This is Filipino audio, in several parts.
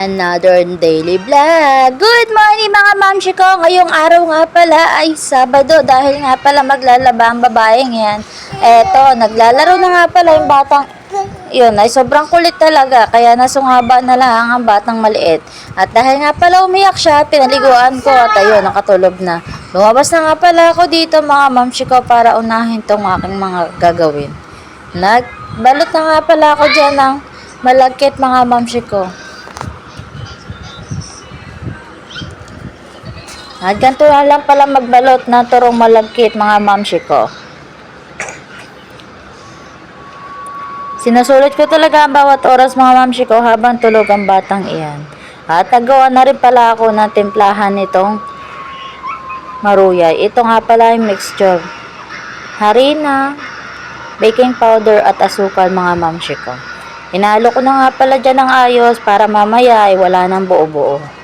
Another daily vlog. Good morning mga mamshi ko. Ngayong araw nga pala ay Sabado dahil nga pala maglalaba ang babaeng yan. Eto, naglalaro na nga pala yung batang yun ay sobrang kulit talaga kaya nasungaba na lang ang batang maliit. At dahil nga pala umiyak siya, pinaliguan ko at ayun, nakatulog na. Lumabas na nga pala ako dito mga mamshi ko para unahin tong aking mga gagawin. Nagbalot na nga pala ako dyan ng malagkit mga mamshi ko. At ganito na lang pala magbalot na turong malagkit mga mamshi ko. Sinusulit ko talaga ang bawat oras mga mamshi ko habang tulog ang batang iyan. At nagawa na rin pala ako ng timplahan nitong maruyay. Ito nga pala yung mixture. Harina, baking powder at asukal mga mamshi ko. Hinalo ko na nga pala dyan ng ayos para mamaya ay wala nang buo-buo.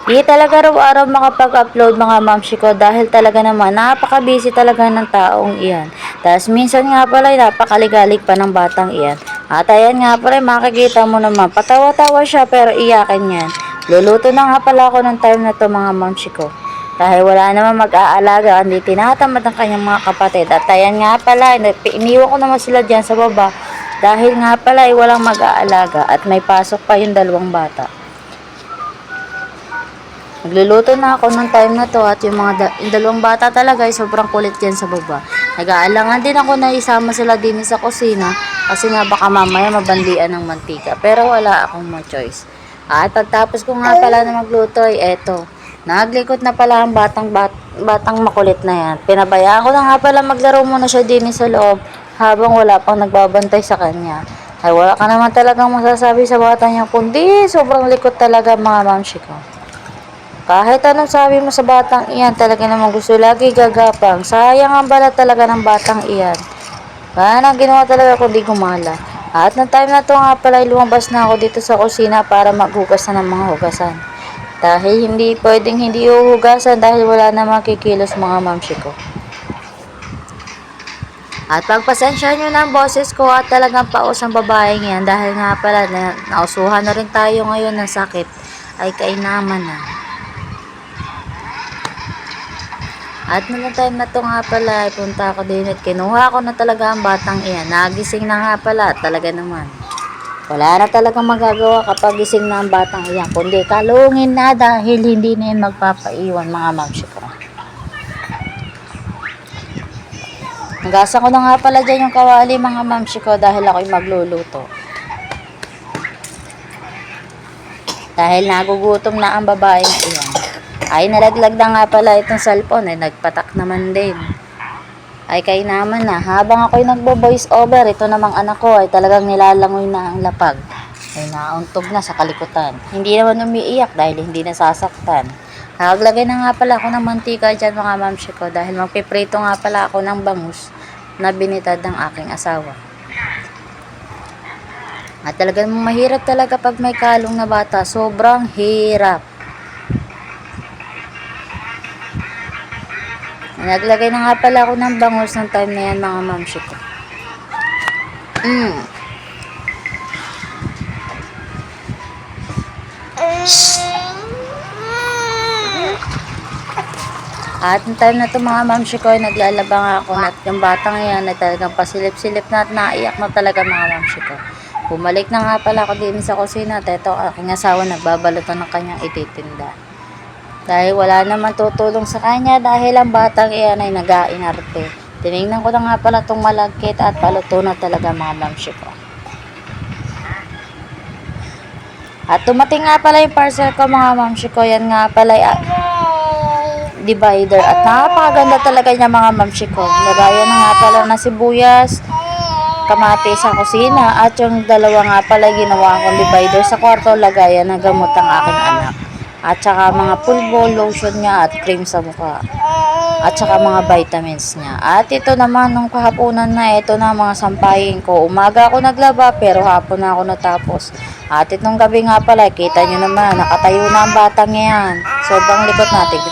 Di talaga araw-araw makapag-upload mga mamshi ko dahil talaga naman napaka-busy talaga ng taong iyan. Tapos minsan nga pala napakaligalig pa ng batang iyan. At ayan nga pala makikita mo naman patawa-tawa siya pero iyakin yan. Luluto na nga pala ako ng time na to mga mamshi ko. Dahil wala naman mag-aalaga, hindi tinatamad ang kanyang mga kapatid. At ayan nga pala, iniwan ko naman sila dyan sa baba. Dahil nga pala ay walang mag-aalaga at may pasok pa yung dalawang bata. Nagluluto na ako ng time na to at yung dalawang bata talaga ay sobrang kulit yan sa baba. Nag-aalangan din ako na isama sila din sa kusina kasi nga baka mamaya mabandian ng mantika. Pero wala akong choice. At pagtapos ko nga pala na magluto ay eto. Naglikot na pala ang batang makulit na yan. Pinabayaan ko na nga pala maglaro muna siya din sa loob habang wala pang nagbabantay sa kanya. Ay wala ka naman talagang masasabi sa bata niya kundi sobrang likot talaga mga mamshi ko. Kahit anong sabi mo sa batang iyan, talaga namang gusto lagi gagapang. Sayang ang balat talaga ng batang iyan. Kaya nang ginawa talaga kundi gumala. At ng time na to nga pala lumabas na ako dito sa kusina para maghugas na ng mga hugasan. Dahil hindi pwedeng hindi uhugasan dahil wala na makikilos mga mamshi ko. At pagpasensya nyo ng boses ko at talagang paos ang babaeng yan dahil nga pala nausuhan na rin tayo ngayon ng sakit ay kainaman na. At noong time na to nga pala, punta ako din at kinuha ko na talaga ang batang iyan. Nagising na nga pala, talaga naman. Wala na talagang magagawa kapag gising na ang batang iyan. Kundi kalungin na dahil hindi na yan magpapaiwan mga mamshi ko. Nagasan ko na nga pala dyan yung kawali mga mamshi ko dahil ako'y magluluto. Dahil nagugutom na ang babaeng iyan. Ay nalaglag na nga pala itong cellphone ay nagpatak naman din. Ay kainaman na. Habang ako'y nagbo-voice over, ito namang anak ko ay talagang nilalangoy na ang lapag. Ay nauntog na sa kalikutan. Hindi naman umiiyak dahil hindi nasasaktan. Naglagay na nga pala ako ng mantika dyan mga mamshi ko dahil magpiprito nga pala ako ng bangus na binitad ng aking asawa. At talagang mahirap talaga pag may kalong na bata. Sobrang hirap. Naglagay na nga pala ako ng bangus ng time na yan mga mamshi ko. At ng time na to mga mamshi ko ay naglalaba nga ako at yung batang yan ay talagang pasilip-silip na at naiyak na talaga mga mamshi ko. Bumalik na nga pala ako din sa kusina at ito aking asawa nagbabalutan ng kanyang ititinda. Dahil wala naman tutulong sa kanya dahil ang batang iyan ay nag-iinarte. Tinignan ko na nga pala itong malagkit at paluto na talaga mga mamshi ko. At tumating nga pala yung parcel ko mga mamshi ko. Yan nga pala divider. At napakaganda talaga niya mga mamshi ko. Lagayan na nga pala na sibuyas, kamatis sa kusina. At yung dalawa nga pala ginawa kong divider sa kwarto. Lagayan na gamot ang aking anak. At saka mga pulbo, lotion niya at cream sa mukha. At saka mga vitamins niya. At ito naman nung kahaponan na ito na mga sampayin ko. Umaga ako naglaba pero hapon na ako natapos. At itong gabi nga pala, kita nyo naman, nakatayo na ang batang yan. Sobrang likot natin.